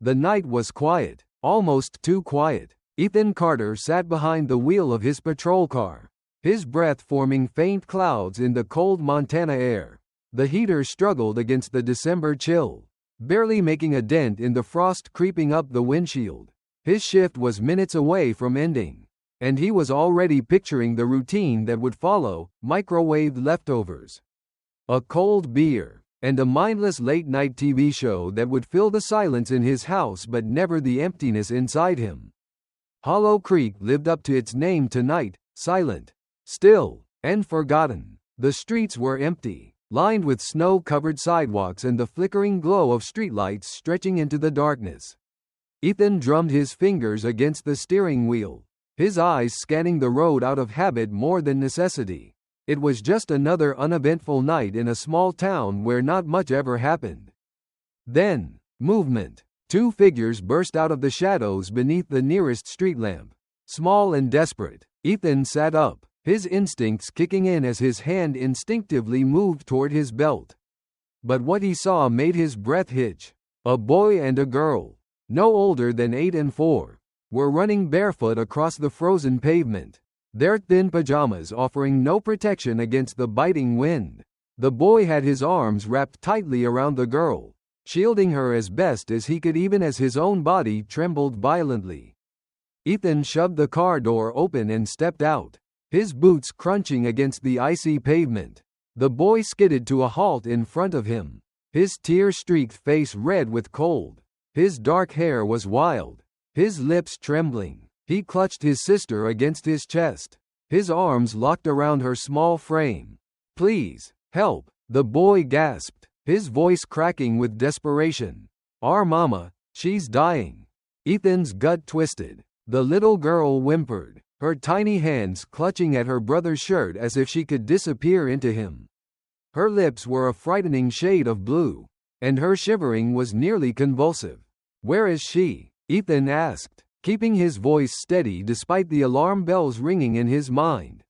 The night was quiet, almost too quiet. Ethan Carter sat behind the wheel of his patrol car, his breath forming faint clouds in the cold Montana air. The heater struggled against the December chill, barely making a dent in the frost creeping up the windshield. His shift was minutes away from ending, and he was already picturing the routine that would follow: microwaved leftovers, a cold beer, and a mindless late-night TV show that would fill the silence in his house but never the emptiness inside him. Hollow Creek lived up to its name tonight: silent, still, and forgotten. The streets were empty, lined with snow-covered sidewalks and the flickering glow of streetlights stretching into the darkness. Ethan drummed his fingers against the steering wheel, his eyes scanning the road out of habit more than necessity. It was just another uneventful night in a small town where not much ever happened. Then, movement. Two figures burst out of the shadows beneath the nearest street lamp. Small and desperate, Ethan sat up, his instincts kicking in as his hand instinctively moved toward his belt. But what he saw made his breath hitch. A boy and a girl, no older than 8 and 4, were running barefoot across the frozen pavement, their thin pajamas offering no protection against the biting wind. The boy had his arms wrapped tightly around the girl, shielding her as best as he could even as his own body trembled violently. Ethan shoved the car door open and stepped out, his boots crunching against the icy pavement. The boy skidded to a halt in front of him, his tear-streaked face red with cold. His dark hair was wild, his lips trembling. He clutched his sister against his chest, his arms locked around her small frame. "Please, help," the boy gasped, his voice cracking with desperation. "Our mama, she's dying." Ethan's gut twisted. The little girl whimpered, her tiny hands clutching at her brother's shirt as if she could disappear into him. Her lips were a frightening shade of blue, and her shivering was nearly convulsive. "Where is she?" Ethan asked, keeping his voice steady despite the alarm bells ringing in his mind.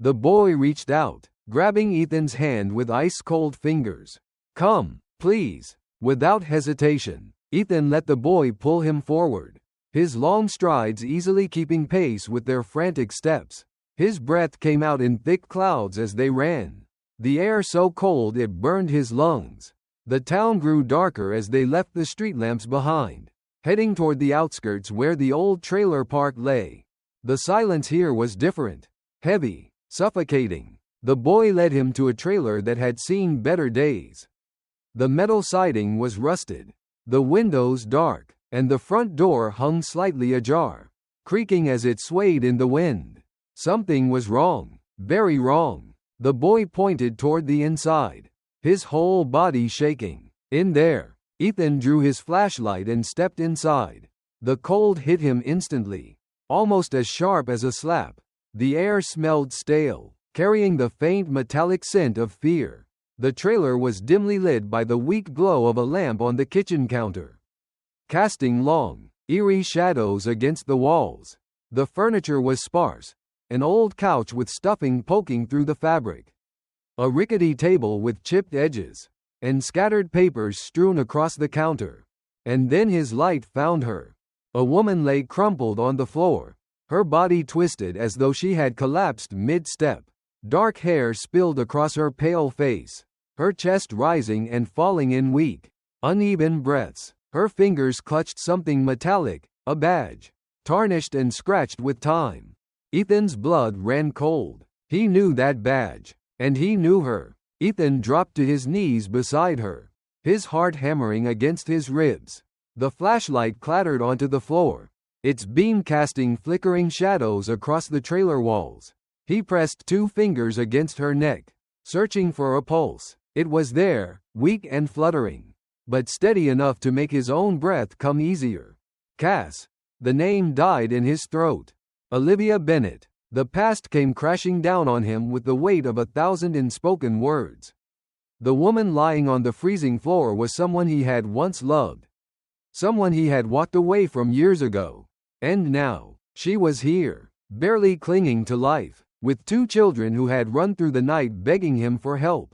The boy reached out, grabbing Ethan's hand with ice-cold fingers. "Come, please." Without hesitation, Ethan let the boy pull him forward, his long strides easily keeping pace with their frantic steps. His breath came out in thick clouds as they ran, the air so cold it burned his lungs. The town grew darker as they left the street lamps behind, heading toward the outskirts where the old trailer park lay. The silence here was different, heavy, suffocating. The boy led him to a trailer that had seen better days. The metal siding was rusted, the windows dark, and the front door hung slightly ajar, creaking as it swayed in the wind. Something was wrong, very wrong. The boy pointed toward the inside, his whole body shaking. In there. Ethan drew his flashlight and stepped inside. The cold hit him instantly, almost as sharp as a slap. The air smelled stale, carrying the faint metallic scent of fear. The trailer was dimly lit by the weak glow of a lamp on the kitchen counter, casting long, eerie shadows against the walls. The furniture was sparse, an old couch with stuffing poking through the fabric, a rickety table with chipped edges, and scattered papers strewn across the counter. And then his light found her. A woman lay crumpled on the floor, her body twisted as though she had collapsed mid-step. Dark hair spilled across her pale face, her chest rising and falling in weak, uneven breaths. Her fingers clutched something metallic, a badge, tarnished and scratched with time. Ethan's blood ran cold. He knew that badge, and he knew her. Ethan dropped to his knees beside her, his heart hammering against his ribs. The flashlight clattered onto the floor, its beam casting flickering shadows across the trailer walls. He pressed 2 fingers against her neck, searching for a pulse. It was there, weak and fluttering, but steady enough to make his own breath come easier. Cass. The name died in his throat. Olivia Bennett. The past came crashing down on him with the weight of 1,000 unspoken words. The woman lying on the freezing floor was someone he had once loved, someone he had walked away from years ago. And now, she was here, barely clinging to life, with 2 children who had run through the night begging him for help.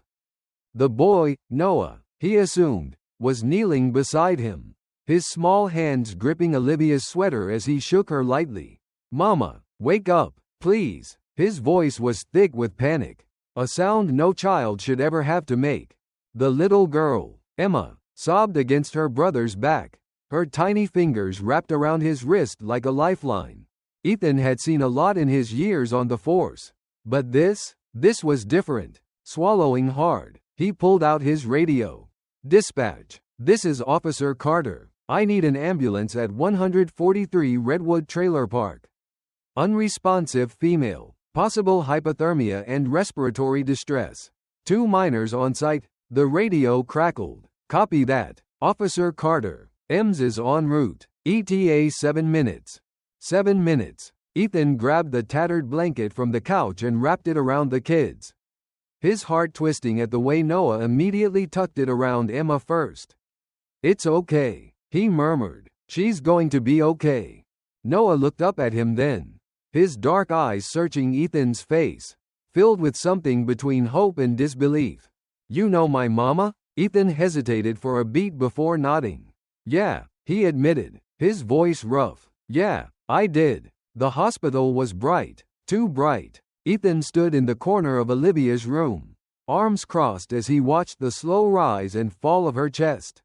The boy, Noah, he assumed, was kneeling beside him. his small hands gripping Olivia's sweater as he shook her lightly. "Mama, wake up, please." His voice was thick with panic, a sound no child should ever have to make. The little girl, Emma, sobbed against her brother's back, her tiny fingers wrapped around his wrist like a lifeline. Ethan had seen a lot in his years on the force, but this was different. Swallowing hard, he pulled out his radio. "Dispatch, this is Officer Carter. I need an ambulance at 143 Redwood Trailer Park. Unresponsive female, possible hypothermia and respiratory distress. 2 minors on site." The radio crackled. "Copy that, Officer Carter. EMS is en route. ETA 7 minutes. 7 minutes. Ethan grabbed the tattered blanket from the couch and wrapped it around the kids, his heart twisting at the way Noah immediately tucked it around Emma first. "It's okay," he murmured. "She's going to be okay." Noah looked up at him then, his dark eyes searching Ethan's face, filled with something between hope and disbelief. "You know my mama?" Ethan hesitated for a beat before nodding. "Yeah," he admitted, his voice rough. "Yeah, I did." The hospital was bright, too bright. Ethan stood in the corner of Olivia's room, arms crossed as he watched the slow rise and fall of her chest.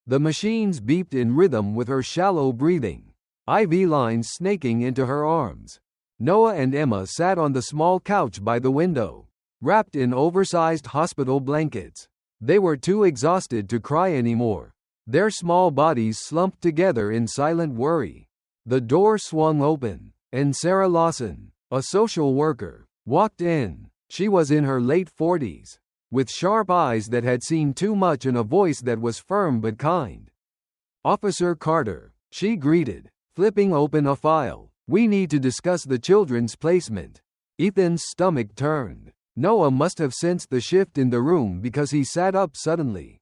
The machines beeped in rhythm with her shallow breathing, IV lines snaking into her arms. Noah and Emma sat on the small couch by the window, wrapped in oversized hospital blankets. They were too exhausted to cry anymore, their small bodies slumped together in silent worry. The door swung open, and Sarah Lawson, a social worker, walked in. She was in her late 40s, with sharp eyes that had seen too much and a voice that was firm but kind. "Officer Carter," she greeted, flipping open a file. "We need to discuss the children's placement." Ethan's stomach turned. Noah must have sensed the shift in the room because he sat up suddenly,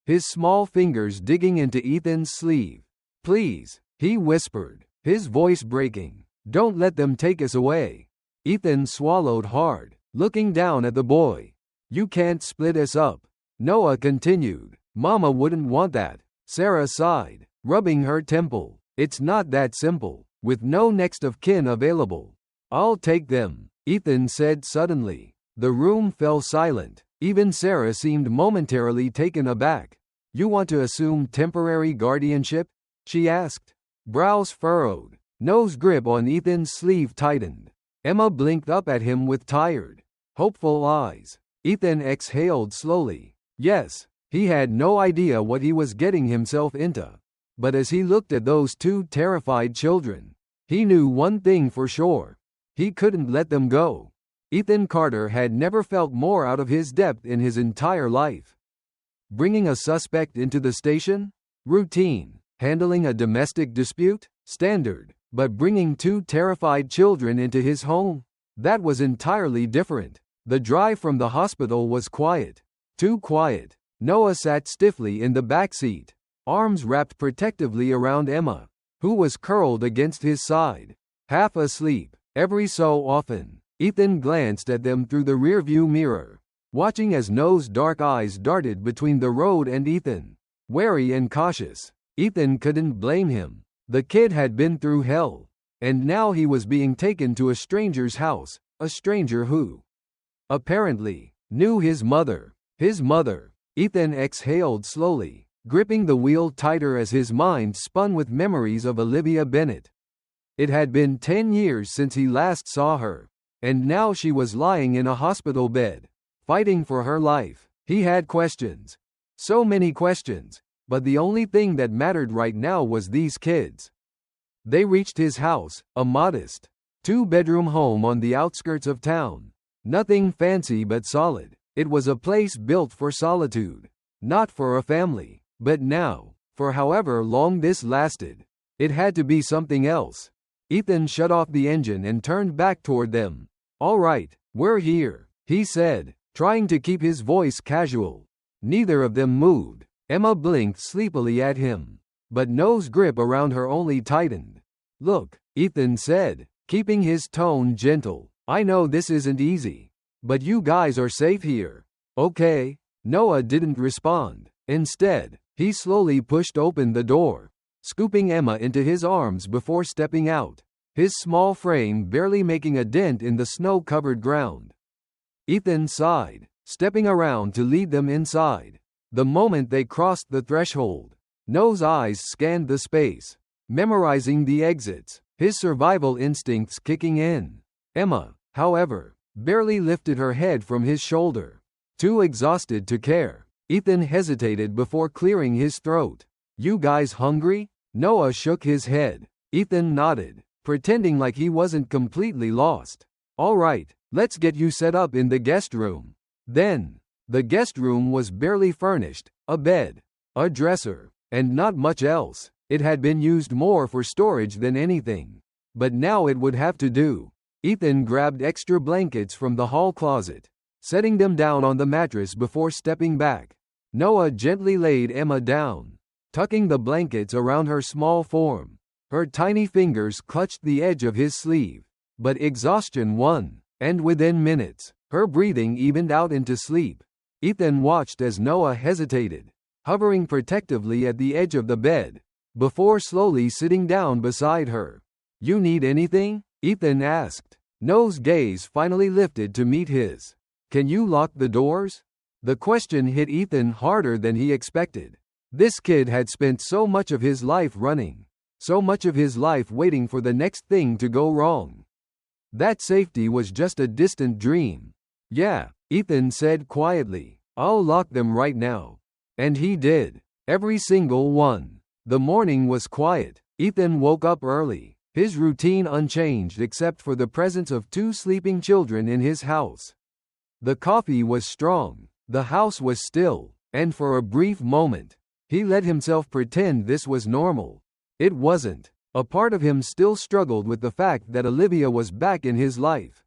his small fingers digging into Ethan's sleeve. "Please," he whispered, his voice breaking. "Don't let them take us away." Ethan swallowed hard, looking down at the boy. "You can't split us up," Noah continued. "Mama wouldn't want that." Sarah sighed, rubbing her temple. "It's not that simple. With no next of kin available." "I'll take them," Ethan said suddenly. The room fell silent. Even Sarah seemed momentarily taken aback. "You want to assume temporary guardianship?" she asked. Brows furrowed, nose grip on Ethan's sleeve tightened. Emma blinked up at him with tired, hopeful eyes. Ethan exhaled slowly. Yes, he had no idea what he was getting himself into. But as he looked at those 2 terrified children, he knew one thing for sure. He couldn't let them go. Ethan Carter had never felt more out of his depth in his entire life. Bringing a suspect into the station? Routine. Handling a domestic dispute? Standard. But bringing 2 terrified children into his home? That was entirely different. The drive from the hospital was quiet. Too quiet. Noah sat stiffly in the back seat, arms wrapped protectively around Emma, who was curled against his side, half asleep. Every so often, Ethan glanced at them through the rearview mirror, watching as Noah's dark eyes darted between the road and Ethan, wary and cautious. Ethan couldn't blame him. The kid had been through hell, and now he was being taken to a stranger's house, a stranger who, apparently, knew his mother. His mother. Ethan exhaled slowly, gripping the wheel tighter as his mind spun with memories of Olivia Bennett. It had been 10 years since he last saw her, and now she was lying in a hospital bed, fighting for her life. He had questions. So many questions, but the only thing that mattered right now was these kids. They reached his house, a modest, 2-bedroom home on the outskirts of town. Nothing fancy but solid. It was a place built for solitude, not for a family. But now, for however long this lasted, it had to be something else. Ethan shut off the engine and turned back toward them. "All right, we're here," he said, trying to keep his voice casual. Neither of them moved. Emma blinked sleepily at him, but Noah's grip around her only tightened. "Look," Ethan said, keeping his tone gentle, "I know this isn't easy, but you guys are safe here, okay?" Noah didn't respond. Instead, He slowly pushed open the door, scooping Emma into his arms before stepping out, his small frame barely making a dent in the snow-covered ground. Ethan sighed, stepping around to lead them inside. The moment they crossed the threshold, Noah's eyes scanned the space, memorizing the exits, his survival instincts kicking in. Emma, however, barely lifted her head from his shoulder. Too exhausted to care, Ethan hesitated before clearing his throat. "You guys hungry?" Noah shook his head. Ethan nodded, pretending like he wasn't completely lost. "All right, let's get you set up in the guest room." Then, the guest room was barely furnished, a bed, a dresser, and not much else. It had been used more for storage than anything. But now it would have to do. Ethan grabbed extra blankets from the hall closet, setting them down on the mattress before stepping back. Noah gently laid Emma down, tucking the blankets around her small form. Her tiny fingers clutched the edge of his sleeve. But exhaustion won, and within minutes, her breathing evened out into sleep. Ethan watched as Noah hesitated, hovering protectively at the edge of the bed, before slowly sitting down beside her. "You need anything?" Ethan asked. Noah's gaze finally lifted to meet his. "Can you lock the doors?" The question hit Ethan harder than he expected. This kid had spent so much of his life running, so much of his life waiting for the next thing to go wrong. That safety was just a distant dream. "Yeah," Ethan said quietly. "I'll lock them right now." And he did. Every single one. The morning was quiet. Ethan woke up early, his routine unchanged except for the presence of 2 sleeping children in his house. The coffee was strong, the house was still, and for a brief moment, he let himself pretend this was normal. It wasn't. A part of him still struggled with the fact that Olivia was back in his life.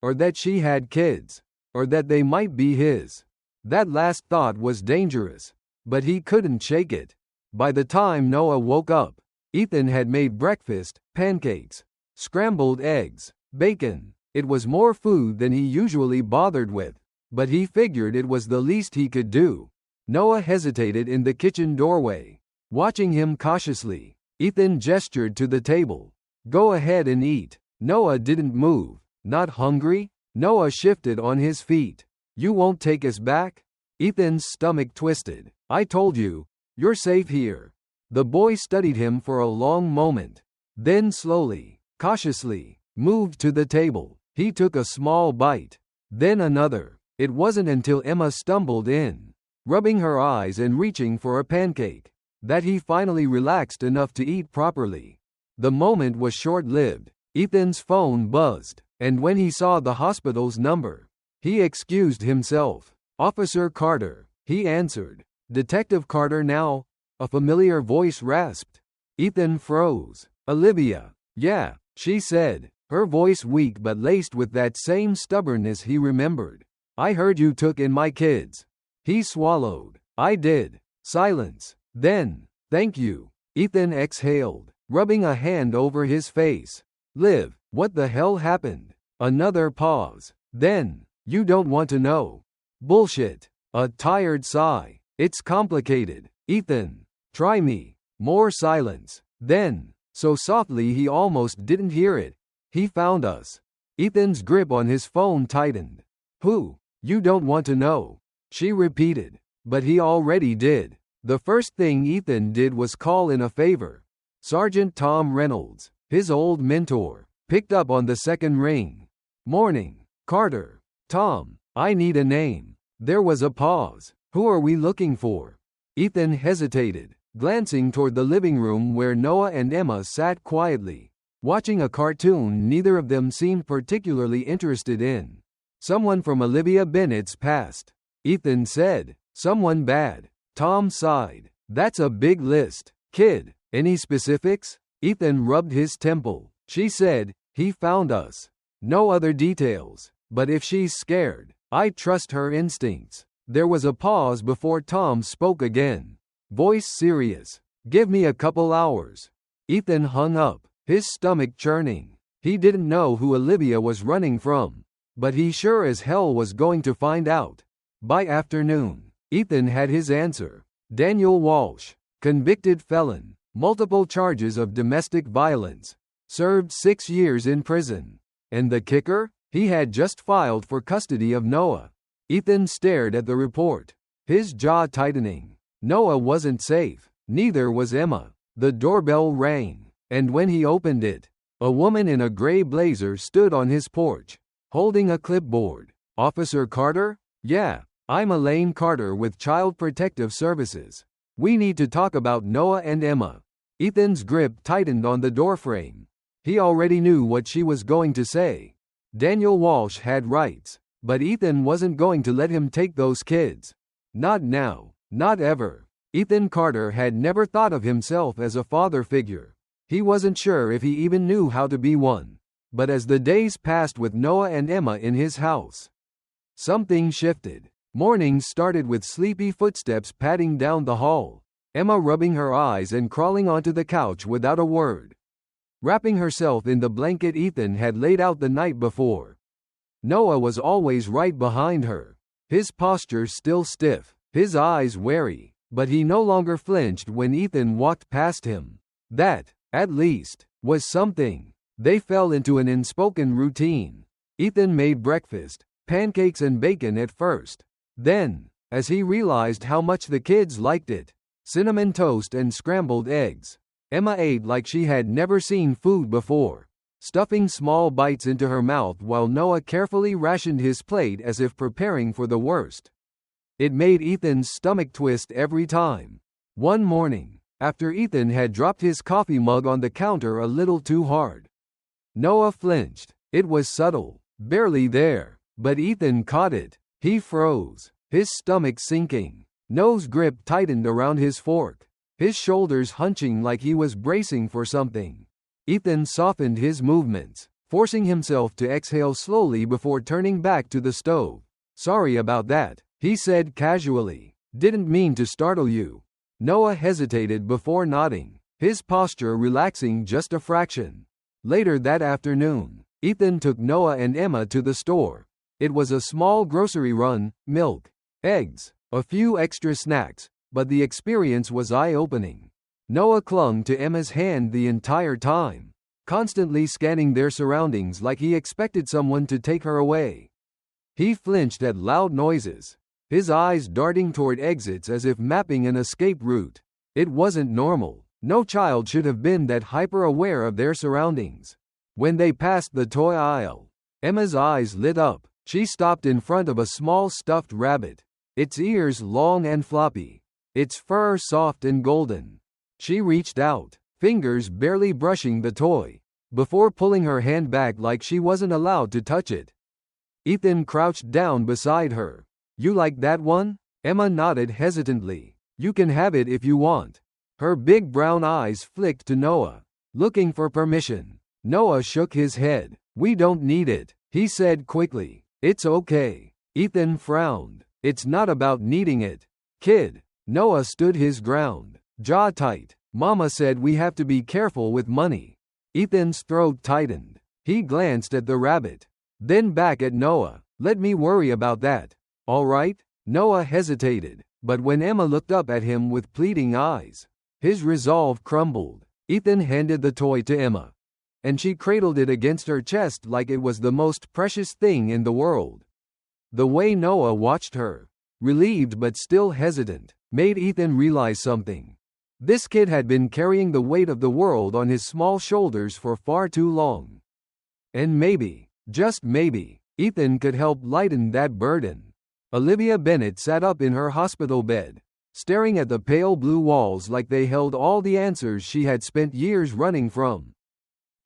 Or that she had kids. Or that they might be his. That last thought was dangerous. But he couldn't shake it. By the time Noah woke up, Ethan had made breakfast, pancakes, scrambled eggs, bacon. It was more food than he usually bothered with, but he figured it was the least he could do. Noah hesitated in the kitchen doorway, watching him cautiously. Ethan gestured to the table. "Go ahead and eat." Noah didn't move. "Not hungry?" Noah shifted on his feet. "You won't take us back?" Ethan's stomach twisted. "I told you, you're safe here." The boy studied him for a long moment, then slowly, cautiously, moved to the table. He took a small bite, then another. It wasn't until Emma stumbled in, rubbing her eyes and reaching for a pancake, that he finally relaxed enough to eat properly. The moment was short-lived. Ethan's phone buzzed, and when he saw the hospital's number, he excused himself. "Officer Carter," he answered. "Detective Carter now?" A familiar voice rasped. Ethan froze. "Olivia." "Yeah," she said, her voice weak but laced with that same stubbornness he remembered. "I heard you took in my kids." He swallowed. "I did." Silence. Then, "Thank you." Ethan exhaled, rubbing a hand over his face. "Liv, what the hell happened?" Another pause. Then, "You don't want to know." "Bullshit." A tired sigh. "It's complicated, Ethan. Try me." More silence. Then, so softly he almost didn't hear it. "He found us." Ethan's grip on his phone tightened. "Who? You don't want to know," she repeated. But he already did. The first thing Ethan did was call in a favor. Sergeant Tom Reynolds, his old mentor, picked up on the second ring. "Morning, Carter." "Tom, I need a name." There was a pause. "Who are we looking for?" Ethan hesitated, glancing toward the living room where Noah and Emma sat quietly, watching a cartoon neither of them seemed particularly interested in. "Someone from Olivia Bennett's past," Ethan said. "Someone bad." Tom sighed. "That's a big list. Kid, any specifics?" Ethan rubbed his temple. "She said, he found us. No other details. But if she's scared, I trust her instincts." There was a pause before Tom spoke again. Voice serious. "Give me a couple hours." Ethan hung up, his stomach churning. He didn't know who Olivia was running from, but he sure as hell was going to find out. By afternoon, Ethan had his answer. Daniel Walsh, convicted felon, multiple charges of domestic violence, served 6 years in prison. And the kicker? He had just filed for custody of Noah. Ethan stared at the report, his jaw tightening. Noah wasn't safe. Neither was Emma. The doorbell rang, and when he opened it, a woman in a gray blazer stood on his porch, holding a clipboard. Officer Carter? Yeah, I'm Elaine Carter with Child Protective Services. We need to talk about Noah and Emma. Ethan's grip tightened on the doorframe. He already knew what she was going to say. Daniel Walsh had rights, but Ethan wasn't going to let him take those kids. Not now, not ever. Ethan Carter had never thought of himself as a father figure. He wasn't sure if he even knew how to be one. But as the days passed with Noah and Emma in his house, something shifted. Mornings started with sleepy footsteps padding down the hall, Emma rubbing her eyes and crawling onto the couch without a word, wrapping herself in the blanket Ethan had laid out the night before. Noah was always right behind her, his posture still stiff, his eyes wary, but he no longer flinched when Ethan walked past him. That, at least, was something. They fell into an unspoken routine. Ethan made breakfast, pancakes and bacon at first. Then, as he realized how much the kids liked it, cinnamon toast and scrambled eggs. Emma ate like she had never seen food before, stuffing small bites into her mouth while Noah carefully rationed his plate as if preparing for the worst. It made Ethan's stomach twist every time. One morning, after Ethan had dropped his coffee mug on the counter a little too hard, Noah flinched. It was subtle, barely there, but Ethan caught it. He froze, his stomach sinking, nose grip tightened around his fork, his shoulders hunching like he was bracing for something. Ethan softened his movements, forcing himself to exhale slowly before turning back to the stove. Sorry about that, he said casually. Didn't mean to startle you. Noah hesitated before nodding, his posture relaxing just a fraction. Later that afternoon, Ethan took Noah and Emma to the store. It was a small grocery run, milk, eggs, a few extra snacks, but the experience was eye-opening. Noah clung to Emma's hand the entire time, constantly scanning their surroundings like he expected someone to take her away. He flinched at loud noises, his eyes darting toward exits as if mapping an escape route. It wasn't normal. No child should have been that hyper-aware of their surroundings. When they passed the toy aisle, Emma's eyes lit up. She stopped in front of a small stuffed rabbit, its ears long and floppy, its fur soft and golden. She reached out, fingers barely brushing the toy, before pulling her hand back like she wasn't allowed to touch it. Ethan crouched down beside her. You like that one? Emma nodded hesitantly. You can have it if you want. Her big brown eyes flicked to Noah, looking for permission. Noah shook his head. We don't need it, he said quickly. It's okay. Ethan frowned. It's not about needing it, kid. Noah stood his ground, jaw tight. Mama said we have to be careful with money. Ethan's throat tightened. He glanced at the rabbit, then back at Noah. Let me worry about that. All right? Noah hesitated, but when Emma looked up at him with pleading eyes, his resolve crumbled. Ethan handed the toy to Emma, and she cradled it against her chest like it was the most precious thing in the world. The way Noah watched her, relieved but still hesitant, made Ethan realize something. This kid had been carrying the weight of the world on his small shoulders for far too long. And maybe, just maybe, Ethan could help lighten that burden. Olivia Bennett sat up in her hospital bed, staring at the pale blue walls like they held all the answers she had spent years running from.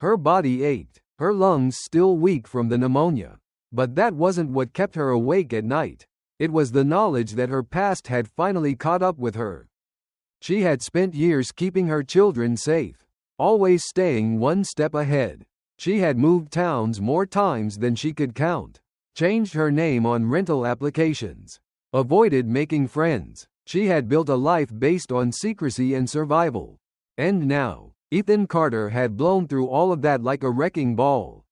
Her body ached, her lungs still weak from the pneumonia. But that wasn't what kept her awake at night. It was the knowledge that her past had finally caught up with her. She had spent years keeping her children safe, always staying one step ahead. She had moved towns more times than she could count, changed her name on rental applications, avoided making friends. She had built a life based on secrecy and survival. And now, Ethan Carter had blown through all of that like a wrecking ball.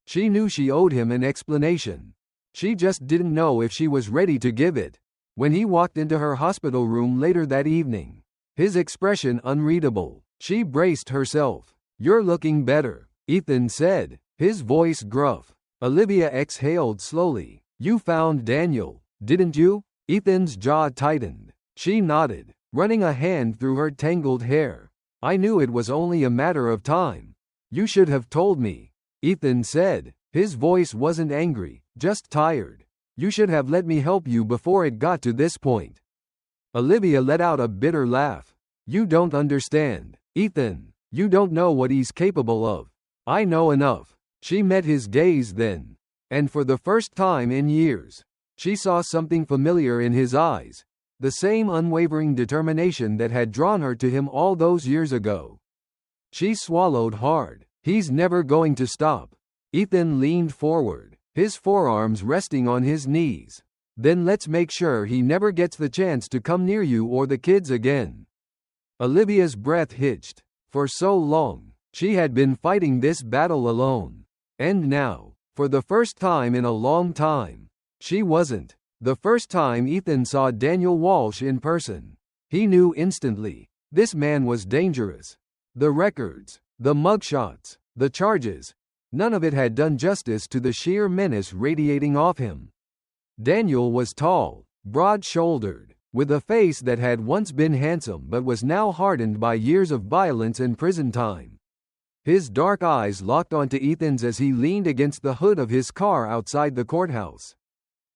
She knew she owed him an explanation. She just didn't know if she was ready to give it. When he walked into her hospital room later that evening, his expression unreadable. She braced herself. "You're looking better," Ethan said, his voice gruff. Olivia exhaled slowly. "You found Daniel, didn't you?" Ethan's jaw tightened. She nodded, running a hand through her tangled hair. "I knew it was only a matter of time. You should have told me," Ethan said. His voice wasn't angry, just tired. "You should have let me help you before it got to this point." Olivia let out a bitter laugh. "You don't understand, Ethan. You don't know what he's capable of." "I know enough." She met his gaze then, and for the first time in years, she saw something familiar in his eyes, the same unwavering determination that had drawn her to him all those years ago. She swallowed hard. "He's never going to stop." Ethan leaned forward, his forearms resting on his knees. "Then let's make sure he never gets the chance to come near you or the kids again." Olivia's breath hitched. For so long, she had been fighting this battle alone. And now, for the first time in a long time, she wasn't. The first time Ethan saw Daniel Walsh in person, he knew instantly, this man was dangerous. The records, the mugshots, the charges, none of it had done justice to the sheer menace radiating off him. Daniel was tall, broad-shouldered, with a face that had once been handsome but was now hardened by years of violence and prison time. His dark eyes locked onto Ethan's as he leaned against the hood of his car outside the courthouse,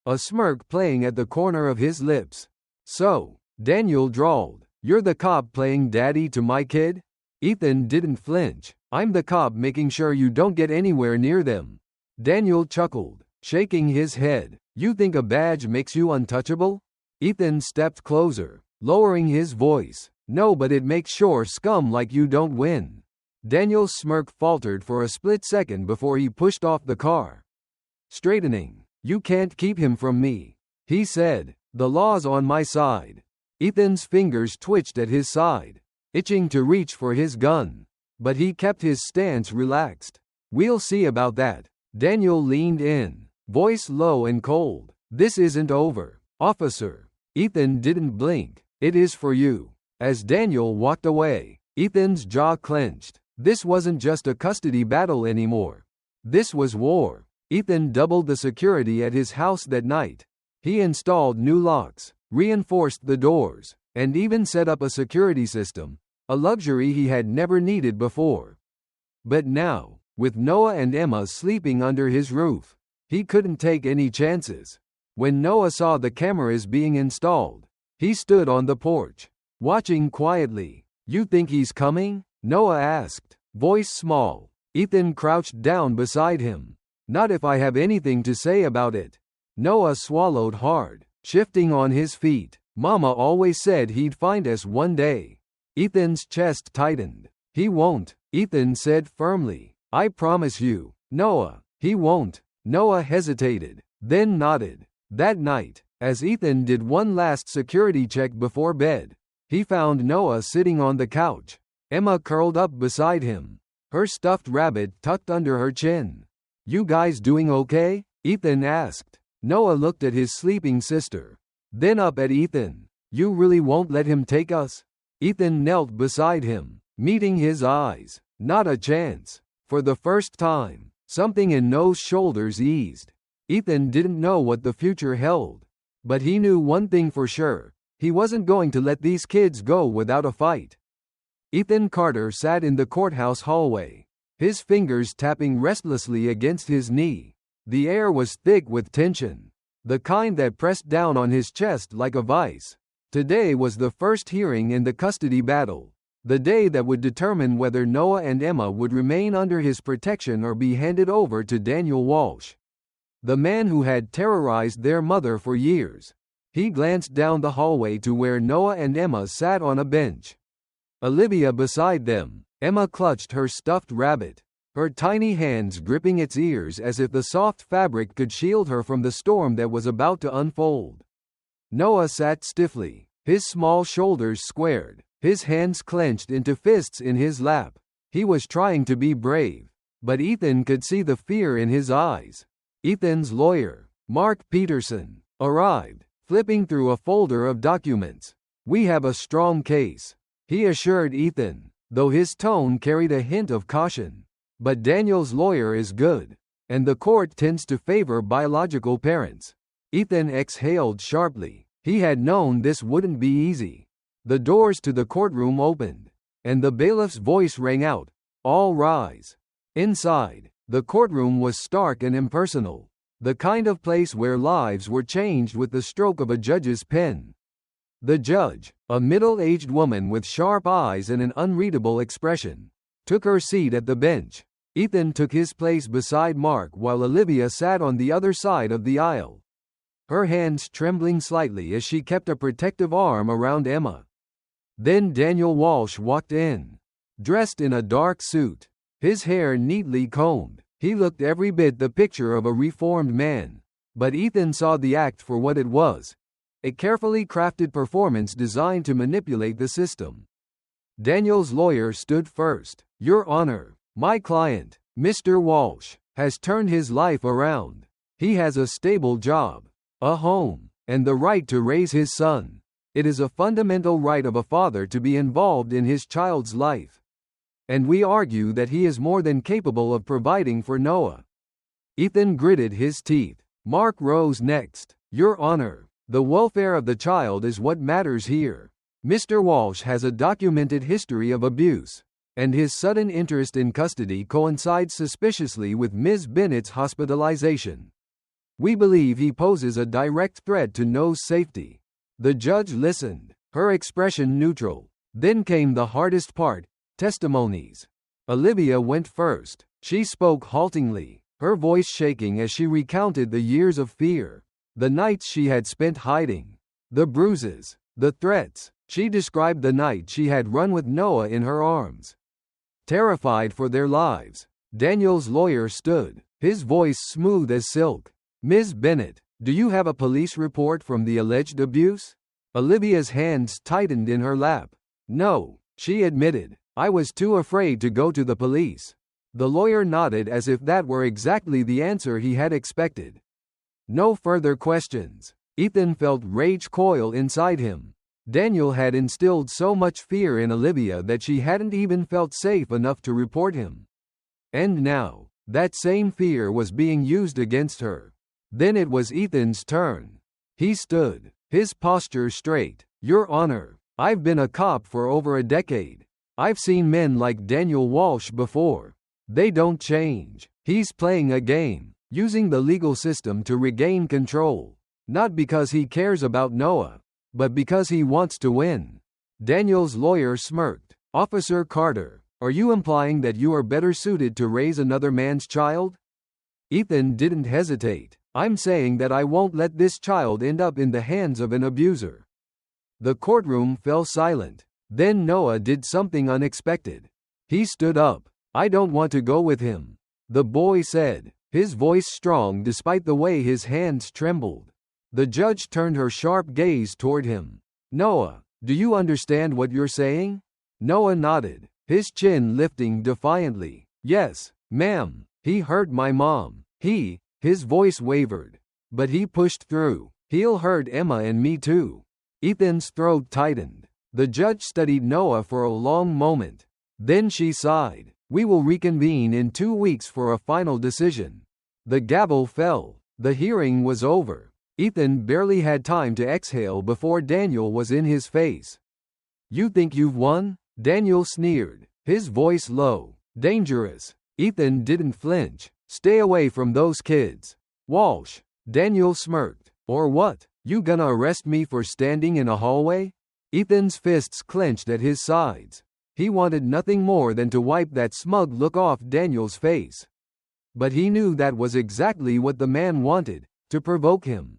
a smirk playing at the corner of his lips. "So," Daniel drawled, "you're the cop playing daddy to my kid?" Ethan didn't flinch. "I'm the cop making sure you don't get anywhere near them." Daniel chuckled, shaking his head. "You think a badge makes you untouchable?" Ethan stepped closer, lowering his voice. "No, but it makes sure scum like you don't win." Daniel's smirk faltered for a split second before he pushed off the car. Straightening, "You can't keep him from me," he said. "The law's on my side." Ethan's fingers twitched at his side, itching to reach for his gun. But he kept his stance relaxed. "We'll see about that." Daniel leaned in, voice low and cold. "This isn't over, officer." Ethan didn't blink. "It is for you." As Daniel walked away, Ethan's jaw clenched. This wasn't just a custody battle anymore. This was war. Ethan doubled the security at his house that night. He installed new locks, reinforced the doors, and even set up a security system, a luxury he had never needed before. But now, with Noah and Emma sleeping under his roof, he couldn't take any chances. When Noah saw the cameras being installed, he stood on the porch, watching quietly. "You think he's coming?" Noah asked, voice small. Ethan crouched down beside him. "Not if I have anything to say about it." Noah swallowed hard, shifting on his feet. "Mama always said he'd find us one day." Ethan's chest tightened. "He won't," Ethan said firmly. "I promise you." "Noah, he won't." Noah hesitated, then nodded. That night, as Ethan did one last security check before bed, he found Noah sitting on the couch, Emma curled up beside him, her stuffed rabbit tucked under her chin. "You guys doing okay?" Ethan asked. Noah looked at his sleeping sister, then up at Ethan. "You really won't let him take us?" Ethan knelt beside him, meeting his eyes. "Not a chance." For the first time, something in Noah's shoulders eased. Ethan didn't know what the future held, but he knew one thing for sure. He wasn't going to let these kids go without a fight. Ethan Carter sat in the courthouse hallway, his fingers tapping restlessly against his knee. The air was thick with tension, the kind that pressed down on his chest like a vice. Today was the first hearing in the custody battle, the day that would determine whether Noah and Emma would remain under his protection or be handed over to Daniel Walsh, the man who had terrorized their mother for years. He glanced down the hallway to where Noah and Emma sat on a bench, Olivia beside them. Emma clutched her stuffed rabbit, her tiny hands gripping its ears as if the soft fabric could shield her from the storm that was about to unfold. Noah sat stiffly, his small shoulders squared, his hands clenched into fists in his lap. He was trying to be brave, but Ethan could see the fear in his eyes. Ethan's lawyer, Mark Peterson, arrived, flipping through a folder of documents. "We have a strong case," he assured Ethan, though his tone carried a hint of caution. "But Daniel's lawyer is good, and the court tends to favor biological parents." Ethan exhaled sharply. He had known this wouldn't be easy. The doors to the courtroom opened, and the bailiff's voice rang out, "All rise." Inside, the courtroom was stark and impersonal, the kind of place where lives were changed with the stroke of a judge's pen. The judge, a middle-aged woman with sharp eyes and an unreadable expression, took her seat at the bench. Ethan took his place beside Mark while Olivia sat on the other side of the aisle, her hands trembling slightly as she kept a protective arm around Emma. Then Daniel Walsh walked in, dressed in a dark suit, his hair neatly combed. He looked every bit the picture of a reformed man, but Ethan saw the act for what it was, a carefully crafted performance designed to manipulate the system. Daniel's lawyer stood first. "Your Honor, my client, Mr. Walsh, has turned his life around. He has a stable job, a home, and the right to raise his son. It is a fundamental right of a father to be involved in his child's life. And we argue that he is more than capable of providing for Noah." Ethan gritted his teeth. Mark rose next. "Your Honor, the welfare of the child is what matters here. Mr. Walsh has a documented history of abuse, and his sudden interest in custody coincides suspiciously with Ms. Bennett's hospitalization. We believe he poses a direct threat to Noah's safety." The judge listened, her expression neutral. Then came the hardest part, testimonies. Olivia went first. She spoke haltingly, her voice shaking as she recounted the years of fear, the nights she had spent hiding, the bruises, the threats. She described the night she had run with Noah in her arms, terrified for their lives. Daniel's lawyer stood, his voice smooth as silk. "Ms. Bennett, do you have a police report from the alleged abuse?" Olivia's hands tightened in her lap. "No," she admitted. "I was too afraid to go to the police." The lawyer nodded as if that were exactly the answer he had expected. No further questions. Ethan felt rage coil inside him. Daniel had instilled so much fear in Olivia that she hadn't even felt safe enough to report him. And now, that same fear was being used against her. Then it was Ethan's turn. He stood, his posture straight. "Your Honor, I've been a cop for over a decade. I've seen men like Daniel Walsh before. They don't change. He's playing a game, using the legal system to regain control. Not because he cares about Noah, but because he wants to win." Daniel's lawyer smirked. "Officer Carter, are you implying that you are better suited to raise another man's child?" Ethan didn't hesitate. "I'm saying that I won't let this child end up in the hands of an abuser." The courtroom fell silent. Then Noah did something unexpected. He stood up. "I don't want to go with him," the boy said, his voice strong despite the way his hands trembled. The judge turned her sharp gaze toward him. "Noah, do you understand what you're saying?" Noah nodded, his chin lifting defiantly. "Yes, ma'am. He hurt my mom. His voice wavered, but he pushed through. He'll hurt Emma and me too." Ethan's throat tightened. The judge studied Noah for a long moment. Then she sighed. "We will reconvene in 2 weeks for a final decision." The gavel fell. The hearing was over. Ethan barely had time to exhale before Daniel was in his face. "You think you've won?" Daniel sneered, his voice low. "Dangerous." Ethan didn't flinch. "Stay away from those kids." "Walsh," Daniel smirked. "Or what? You gonna arrest me for standing in a hallway?" Ethan's fists clenched at his sides. He wanted nothing more than to wipe that smug look off Daniel's face. But he knew that was exactly what the man wanted, to provoke him,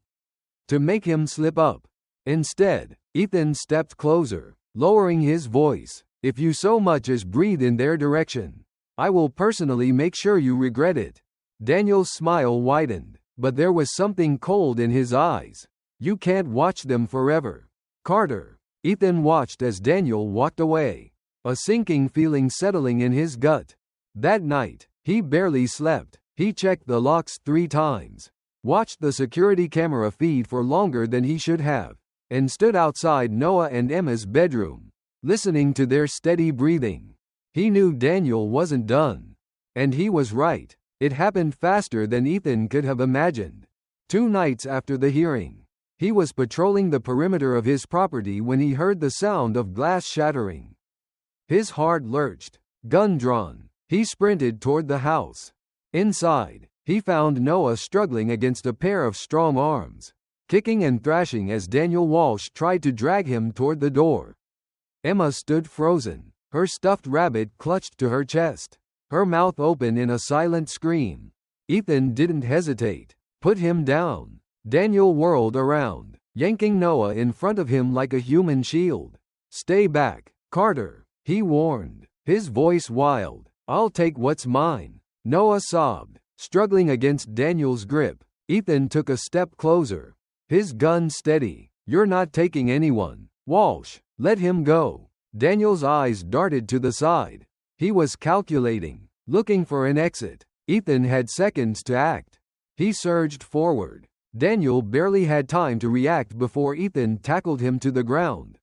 to make him slip up. Instead, Ethan stepped closer, lowering his voice. "If you so much as breathe in their direction, I will personally make sure you regret it." Daniel's smile widened, but there was something cold in his eyes. "You can't watch them forever." "Carter." Ethan watched as Daniel walked away, a sinking feeling settling in his gut. That night, he barely slept. He checked the locks 3 times. watched the security camera feed for longer than he should have, and stood outside Noah and Emma's bedroom, listening to their steady breathing. He knew Daniel wasn't done. And he was right. It happened faster than Ethan could have imagined. 2 nights after the hearing, he was patrolling the perimeter of his property when he heard the sound of glass shattering. His heart lurched. Gun drawn, he sprinted toward the house. Inside, he found Noah struggling against a pair of strong arms, kicking and thrashing as Daniel Walsh tried to drag him toward the door. Emma stood frozen, her stuffed rabbit clutched to her chest, her mouth open in a silent scream. Ethan didn't hesitate. Put him down. Daniel whirled around, yanking Noah in front of him like a human shield. Stay back, Carter, he warned, his voice wild. I'll take what's mine. Noah sobbed, struggling against Daniel's grip. Ethan took a step closer, his gun steady. You're not taking anyone. Walsh, let him go. Daniel's eyes darted to the side. He was calculating, looking for an exit. Ethan had seconds to act. He surged forward. Daniel barely had time to react before Ethan tackled him to the ground,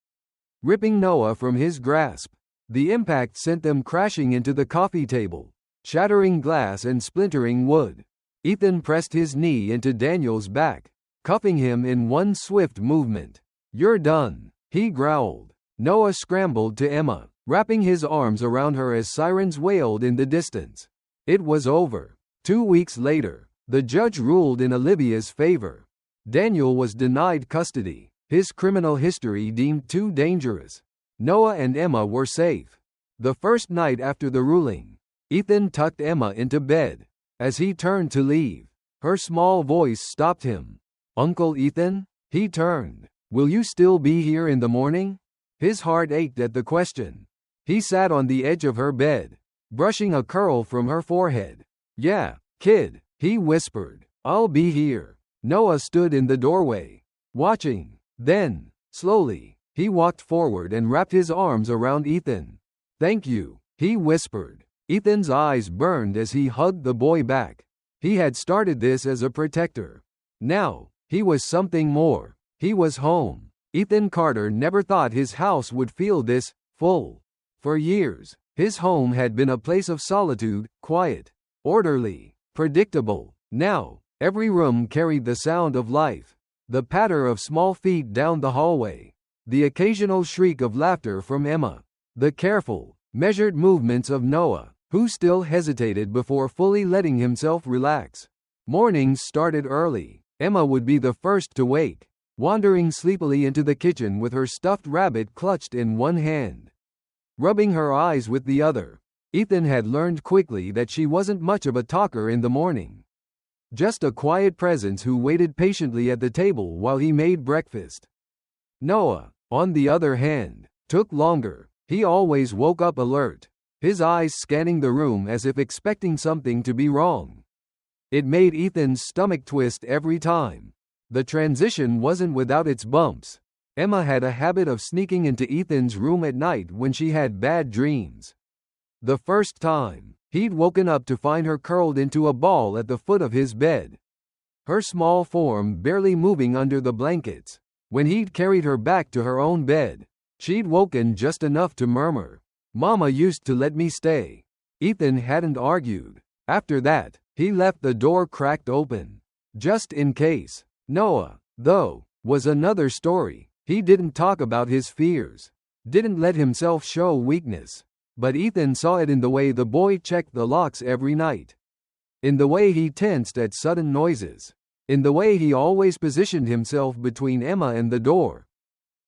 ripping Noah from his grasp. The impact sent them crashing into the coffee table, shattering glass and splintering wood. Ethan pressed his knee into Daniel's back, cuffing him in one swift movement. You're done, he growled. Noah scrambled to Emma, wrapping his arms around her as sirens wailed in the distance. It was over. 2 weeks later, the judge ruled in Olivia's favor. Daniel was denied custody, his criminal history deemed too dangerous. Noah and Emma were safe. The first night after the ruling, Ethan tucked Emma into bed. As he turned to leave, her small voice stopped him. Uncle Ethan? He turned. Will you still be here in the morning? His heart ached at the question. He sat on the edge of her bed, brushing a curl from her forehead. Yeah, kid, he whispered. I'll be here. Noah stood in the doorway, watching. Then, slowly, he walked forward and wrapped his arms around Ethan. Thank you, he whispered. Ethan's eyes burned as he hugged the boy back. He had started this as a protector. Now, he was something more. He was home. Ethan Carter never thought his house would feel this full. For years, his home had been a place of solitude, quiet, orderly, predictable. Now, every room carried the sound of life, the patter of small feet down the hallway, the occasional shriek of laughter from Emma, the careful, measured movements of Noah, who still hesitated before fully letting himself relax. Mornings started early. Emma would be the first to wake, wandering sleepily into the kitchen with her stuffed rabbit clutched in one hand, rubbing her eyes with the other. Ethan had learned quickly that she wasn't much of a talker in the morning. Just a quiet presence who waited patiently at the table while he made breakfast. Noah, on the other hand, took longer. He always woke up alert, his eyes scanning the room as if expecting something to be wrong. It made Ethan's stomach twist every time. The transition wasn't without its bumps. Emma had a habit of sneaking into Ethan's room at night when she had bad dreams. The first time, he'd woken up to find her curled into a ball at the foot of his bed, her small form barely moving under the blankets. When he'd carried her back to her own bed, she'd woken just enough to murmur, "Mama used to let me stay." Ethan hadn't argued. After that, he left the door cracked open, just in case. Noah, though, was another story. He didn't talk about his fears, didn't let himself show weakness. But Ethan saw it in the way the boy checked the locks every night, in the way he tensed at sudden noises, in the way he always positioned himself between Emma and the door,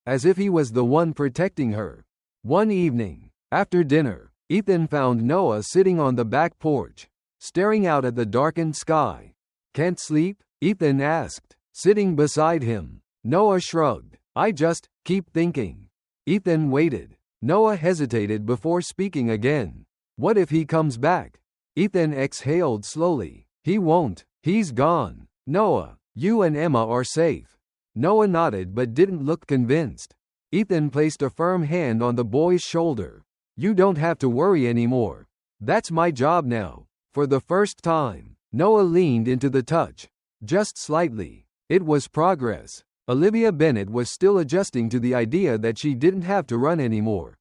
as if he was the one protecting her. One evening, after dinner, Ethan found Noah sitting on the back porch, staring out at the darkened sky. "Can't sleep?" Ethan asked, sitting beside him. Noah shrugged. "I just keep thinking." Ethan waited. Noah hesitated before speaking again. "What if he comes back?" Ethan exhaled slowly. "He won't. He's gone." "Noah, you and Emma are safe." Noah nodded but didn't look convinced. Ethan placed a firm hand on the boy's shoulder. "You don't have to worry anymore. That's my job now." For the first time, Noah leaned into the touch. Just slightly. It was progress. Olivia Bennet was still adjusting to the idea that she didn't have to run anymore.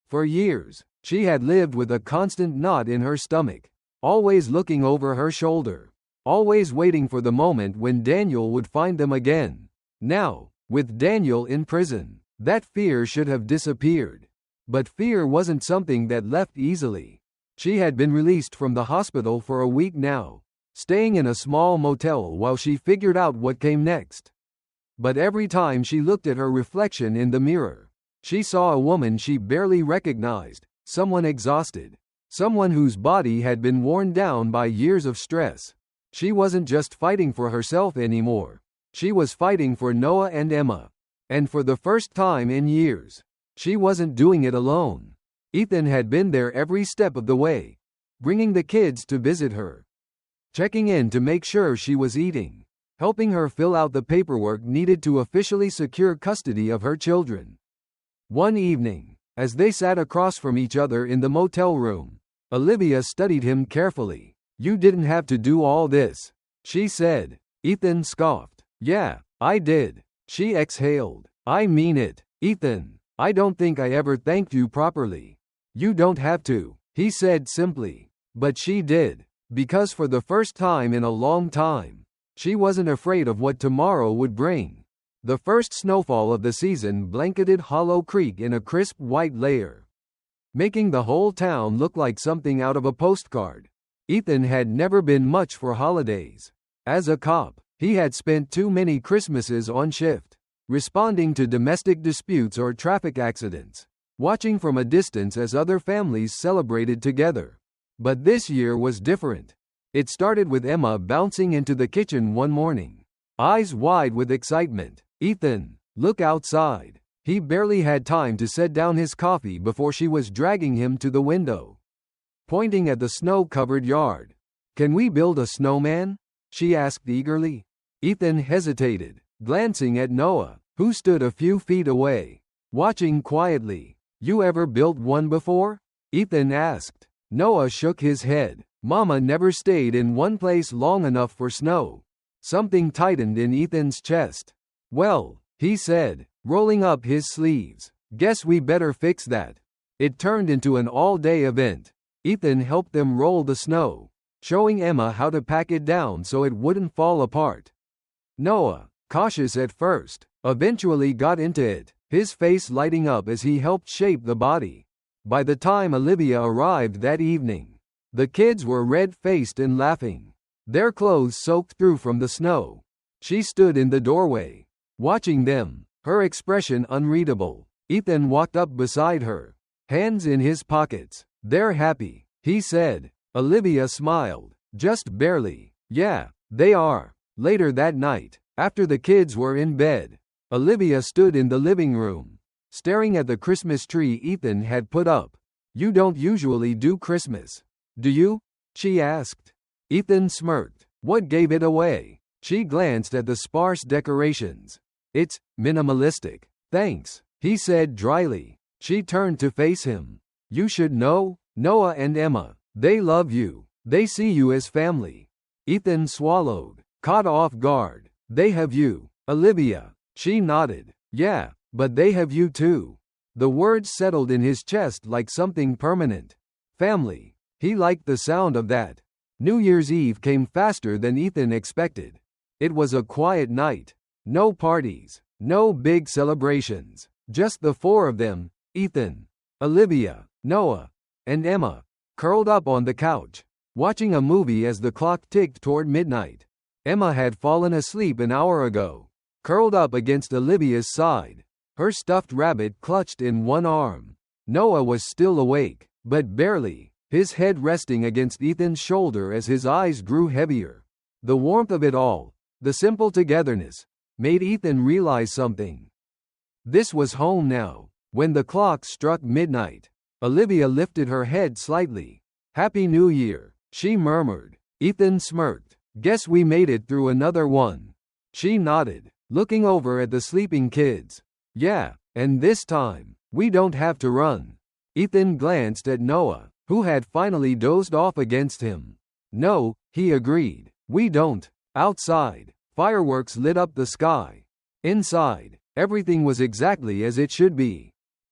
For years, she had lived with a constant knot in her stomach, always looking over her shoulder, always waiting for the moment when Daniel would find them again. Now, with Daniel in prison, that fear should have disappeared. But fear wasn't something that left easily. She had been released from the hospital for a week now, staying in a small motel while she figured out what came next. But every time she looked at her reflection in the mirror, she saw a woman she barely recognized, someone exhausted, someone whose body had been worn down by years of stress. She wasn't just fighting for herself anymore. She was fighting for Noah and Emma. And for the first time in years, she wasn't doing it alone. Ethan had been there every step of the way, bringing the kids to visit her, checking in to make sure she was eating, helping her fill out the paperwork needed to officially secure custody of her children. One evening, as they sat across from each other in the motel room, Olivia studied him carefully. "You didn't have to do all this," she said. Ethan scoffed. "Yeah, I did." She exhaled. "I mean it, Ethan. I don't think I ever thanked you properly." "You don't have to," he said simply. But she did, because for the first time in a long time, she wasn't afraid of what tomorrow would bring. The first snowfall of the season blanketed Hollow Creek in a crisp white layer, making the whole town look like something out of a postcard. Ethan had never been much for holidays. As a cop, he had spent too many Christmases on shift, responding to domestic disputes or traffic accidents, watching from a distance as other families celebrated together. But this year was different. It started with Emma bouncing into the kitchen one morning, eyes wide with excitement. "Ethan, look outside." He barely had time to set down his coffee before she was dragging him to the window, pointing at the snow-covered yard. "Can we build a snowman?" she asked eagerly. Ethan hesitated, glancing at Noah, who stood a few feet away, watching quietly. "You ever built one before?" Ethan asked. Noah shook his head. "Mama never stayed in one place long enough for snow." Something tightened in Ethan's chest. "Well," he said, rolling up his sleeves, "guess we better fix that." It turned into an all-day event. Ethan helped them roll the snow, showing Emma how to pack it down so it wouldn't fall apart. Noah, cautious at first, eventually got into it, his face lighting up as he helped shape the body. By the time Olivia arrived that evening, the kids were red-faced and laughing, their clothes soaked through from the snow. She stood in the doorway, watching them, her expression unreadable. Ethan walked up beside her, hands in his pockets. "They're happy," he said. Olivia smiled, just barely. "Yeah, they are." Later that night, after the kids were in bed, Olivia stood in the living room, staring at the Christmas tree Ethan had put up. "You don't usually do Christmas, do you?" she asked. Ethan smirked. "What gave it away?" She glanced at the sparse decorations. "It's minimalistic." "Thanks," he said dryly. She turned to face him. "You should know, Noah and Emma, they love you. They see you as family." Ethan swallowed, caught off guard. "They have you, Olivia." She nodded. "Yeah, but they have you too." The words settled in his chest like something permanent. Family. He liked the sound of that. New Year's Eve came faster than Ethan expected. It was a quiet night. No parties, no big celebrations. Just the four of them, Ethan, Olivia, Noah, and Emma, curled up on the couch, watching a movie as the clock ticked toward midnight. Emma had fallen asleep an hour ago, curled up against Olivia's side, her stuffed rabbit clutched in one arm. Noah was still awake, but barely, his head resting against Ethan's shoulder as his eyes grew heavier. The warmth of it all, the simple togetherness, made Ethan realize something. This was home now. When the clock struck midnight, Olivia lifted her head slightly. "Happy New Year," she murmured. Ethan smirked. "Guess we made it through another one." She nodded, looking over at the sleeping kids. "Yeah, and this time, we don't have to run." Ethan glanced at Noah, who had finally dozed off against him. "No," he agreed, "we don't." Outside, fireworks lit up the sky. Inside, everything was exactly as it should be.